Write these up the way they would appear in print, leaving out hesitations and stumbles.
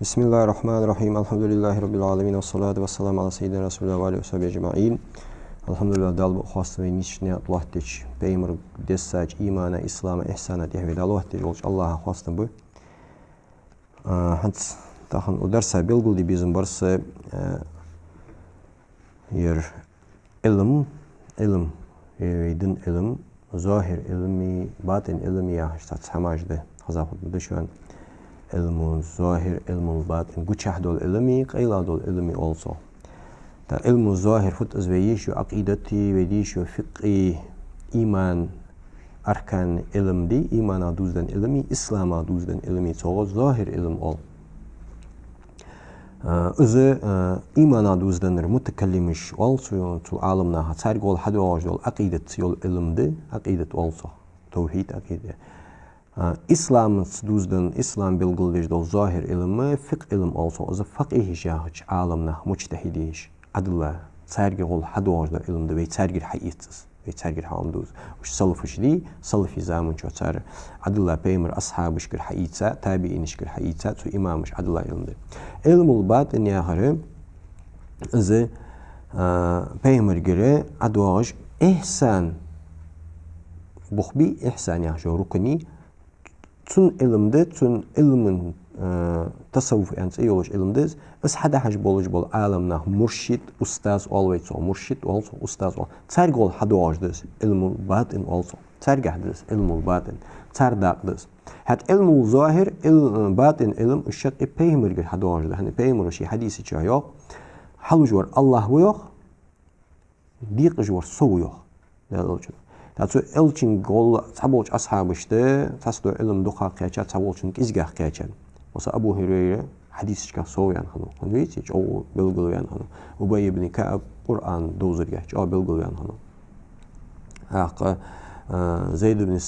بسم الله الرحمن الرحيم. الحمد لله رب العالمين والصلاة والسلام على سيدنا رسول الله وعلى وصحبه أجمعين. الحمد لله دال بخواست و نیشنه الله تیج پیمر دستاج ایمان اسلام احسان تیهوی دالوه تیج ولش الله خواستم بو هنت تاخن ودرس بيلقول دي بيزن برس ير علم يدن علم ظاهر علمي باطن علمي يا هشتات هماج ده خزافت بده شوان علم ظاهر علم الباطن قوتشه دول علمي قيلا دول علمي also تا علم ظاهر فوت ازويش عقيدتي وديش فقهي ايمان اركان علم دي ايمان دوزدن علمي اسلام دوزدن علمي تو ظاهر علم all özü imana düzdenir mütekellimiş olsun tu alimna hatar gol hadi yol akidet yol ilimdi akidet olsa tevhid akide İslam düzden İslam bilgiliş dol zahir ilmi fıkh ilim olsa özü fakih şahıç alimna müçtehidiş adilla sergi gol hadi yol ilimdi ve sergi hayitsiz ve sergi hamduz uş salafış di salafi zaman çoğar adilla peymer ashab şkir hayitsa tabi'in şkir hayitsa tu imammış adilla ilimdi ilmul batin yaharı özü peymer göre advaj ihsan buhbi ihsan yahşu rukni tun ilimde tun ilmin tasavvuf yani yoluş ilimde es hada haj boluş bol alamna murşid ustaz always so murşid also ustaz ol sergol hadajdes ilmul batin also sergahdes ilmul batin serdaqdes hat ilmul zahir il batin ilm uşak peymer gel hadajdes hani peymer şey hadisi çay yok haluj var Allah yok diqj var so yok dalçın Tatsu elçin gol sabolç ashabı işte tasdo ilim duqa qiyachat sabolçun izgah qiyachat Mesela Abu Hureyre hadis çıkar soğuyan hanım. Hani hiç o bilgileyen hanım. Ubay ibn Ka'b Kur'an dozurga hiç o bilgileyen hanım. Haqa Zeyd ibn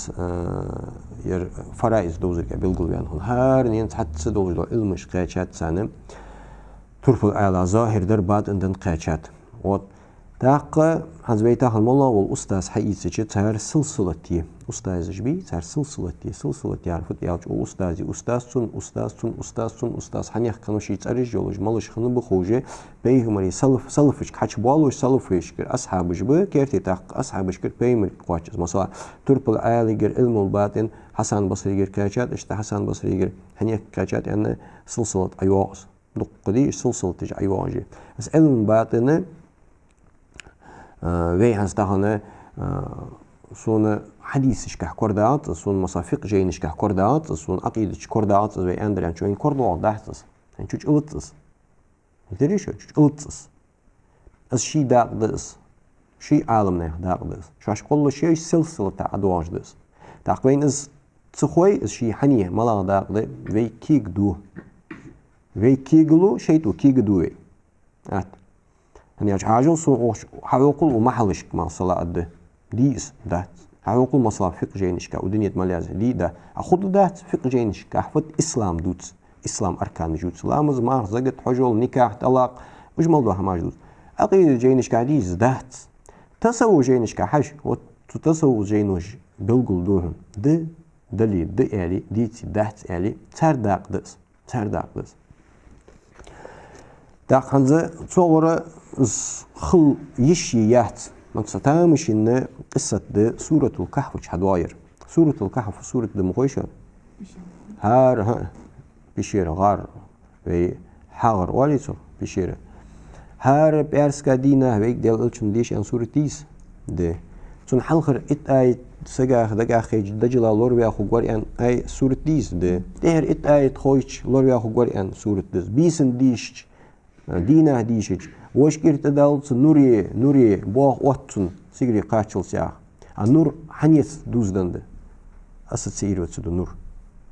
yer faraiz dozurga bilgileyen hanım. Her neyin hatsı dozurga ilmiş qiyachat sanım. Turful ala zahirdir batinden qiyachat. O Haqa Hazreti Halmallah ve ustaz hayisi çar silsileti ustaz jbi çar silsileti yarfut yalç o ustaz sun hani kanışı çarış yoluş malış xını bu xoje peygamberi salafış kaç boluş salafış ashabı jbi kerti taq ashabı şkir peygamber qaçız mesela turpul aliger ilmul batin Hasan Basri gir kaçat işte Hasan Basri gir hani kaçat yani silsilet ayvaz duqqdi silsileti ayvajı es ilm batini ve hastahane sonra hadis işkah kordaat sonra masafik jayn işkah kordaat sonra aqid kordaat ve endren çoğun kordaat dahtas yani çuç ılıtsız ne şu çuç ılıtsız az şey dağdız şey alimne dağdız şaş kullu şey silsilete adwajdır taqvin iz tsuhoy şey hani mala dağdı ve kiglu şey tu kigdu evet hani عاجل سو حيقول وما حلشك ما صلاة ده ديس ده حيقول مصلا فقه جينشكا ودنيا مالياز دي ده أخذ ده فقه جينشكا أحفظ إسلام دوت إسلام أركان جود سلام ما زقت حجول نكاح طلاق مجمل ده ما جود أقيد جينشكا ديس ده تصو جينشكا حج وتصو جينوش بلقول دوهم ده دلي ده آلي ديت ده آلي ترداق دس ده خنزة صورة خل يشيات مقصد تامش إن قصة ده سورة الكهف حدواير سورة الكهف سورة دمقويشة هار بشير غار في حغر واليسو بشير هار بيرسكا دينا هيك ديال الشن ديش أن سورة ديس ده تون حلقر آي سجاه دجاه خيج دجلا لوريا خوغور أن أي سورة ديس ده تهر آي خويج لوريا خوغور أن سورة ديس بيسن ديش دينا ديشج وشكير تدالت نوري بوغ واتون سيغري قاتل سياح النور حنيس دوزدند أسد سيرو تسدو نور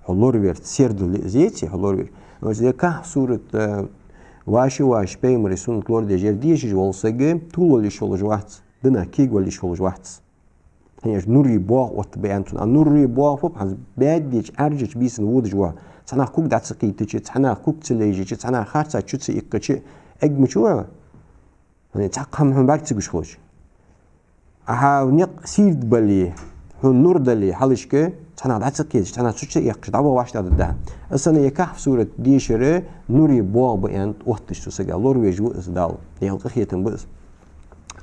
هلور ويرت سيردو زيتي هلور ويرت وزي كه سورة واش بيمري سون كلور دي جير ديشج والسجي طول اللي شولج واحد دنا كيغ واللي شولج واحد هي نوري بوغ وات بيانتون النوري بوغ فوق حز باديج ارجج بيسن وودج وا سنا كوك داتسقيتي سنا كوك تليجي سنا خارصا تشتسي اقچي اگمچوا يعني تقام هم باكتي بشخوش أها نق سيد بالي هو نور دلي حلشك تنا دعت كيش تنا تشي يقش دعوة واش ده السنة يكحف سورة ديشرة نوري بوا بأنت وقتش تسجل لور ويجو إسدال يهلك خيتم بس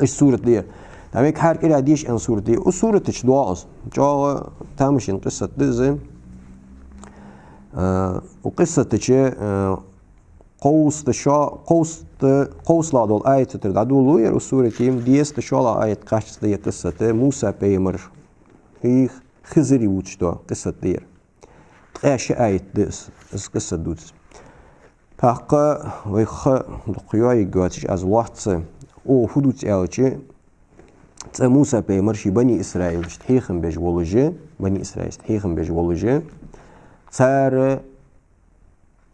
إيش سورة دي تمام حار كده ديش أن سورة دي وسورة تشدواس جا تامشين قصة دزم وقصة تشي قوس تشا قوس لا دول آية تردادو لوير وسورة تيم ديس تشالا آية قاشت دي قصة موسى بيمر هي خزري وجدوا قصة دير تقاش آية ديس قصة دوس تاقا ويخ دقياي قاتش از وقت او حدود آلچه موسى بيمر شي بني إسرائيل تحيخن بيج ولجه بني إسرائيل تحيخن بيج ولجه صار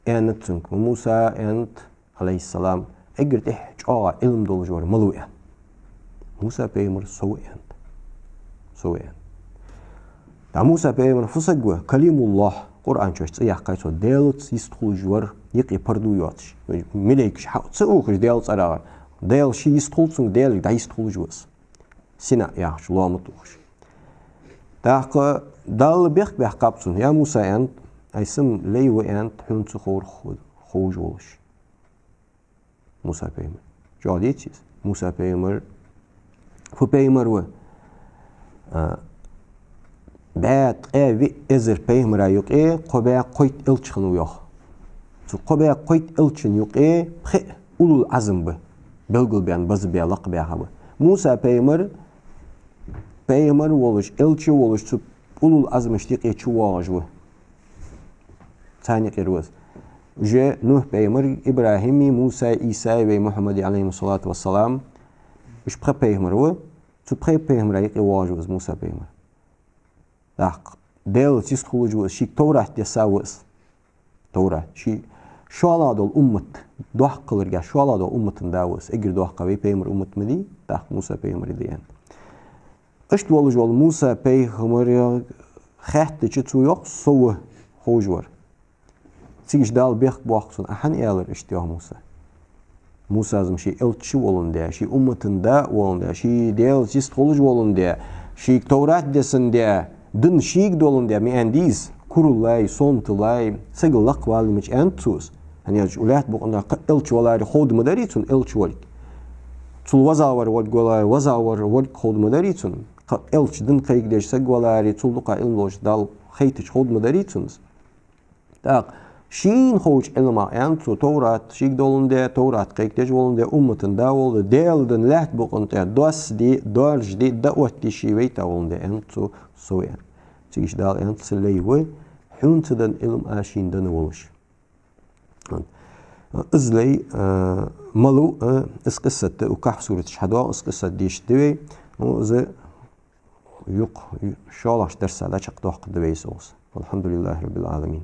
أنت موسى أنت عليه السلام أجرت إحجاء علم دول جوار ملوئة موسى بيمر سوء تا موسى بيمر فسقوا كلام الله قرآن شوش تسيح قايتو ديلت يستخل جوار يقي پردو ياتش مليكش حق تسوقش ديلت أراغ ديل شي يستخل تسوق ديل دا يستخل جوس سينا ياخش لا متوخش تاق دال بيخ قابسون يا موسى أنت أيسم ليو أنت حنت خور خوج ولش موسى بيمر جاديتشيس موسى بيمر فو بيمر و بعد قاوي إزر بيمر يقى قبا قيت إلشخنو يخ تو قبا قيت إلشن يقى بخ أولو العزم به بلغل بيان بز بيا لق بيا هوا موسى بيمر ولش إلشي ولش تو أولو العزم اشتيق يتشواج و ثاني قروز جاء نوح بيمر إبراهيمي موسى عيسى ومحمد عليه الصلاة والسلام مش بخ بيمر و تو بخ بيمر يقى واجوز موسى بيمر داق ديل تيستخلو جوز شيك توراة تساوس توراة شي شوالا دول أمت دوح قلرقا شوالا دول أمت داوس اجر دوح قوي بيمر أمت مدي داق موسى بيمر ديان اشت والج وال موسى بيمر خيحت تشتو يق سوه خوجور تيجي دال بيخ بوخصون أحن إيالر اشتياه موسى زم شي إلتشي ولن ده شي أمتن دا ولن ده شي ديل تيستخلو ولن ده شي توراة دسن ده دن شيك دولن ده مي انديز كورولاي سونتلاي سجل لقوال مش انتوس hani ulat bu onda elçiler hodmaları için elçilik tul vazavar volgolar vazavar vol hodmaları için elçidin kaygıdeşse goları tulduqa ilmoş dal haytiç hodmaları için tak şin hoç elma entu Tevrat şik dolunda Tevrat kaygıdeş volunda ummetin da oldu delden lat bu onda dos di dorj di da'wat şi veyta volunda entu soyan تيجي دال أنت سليوي حنتدن علم آشين دن ولش إزلي ملو إس قصة وكح سورة شهداء إس قصة ديش دوي وز يق شالش درس على شق دوق دوي سوس والحمد لله رب العالمين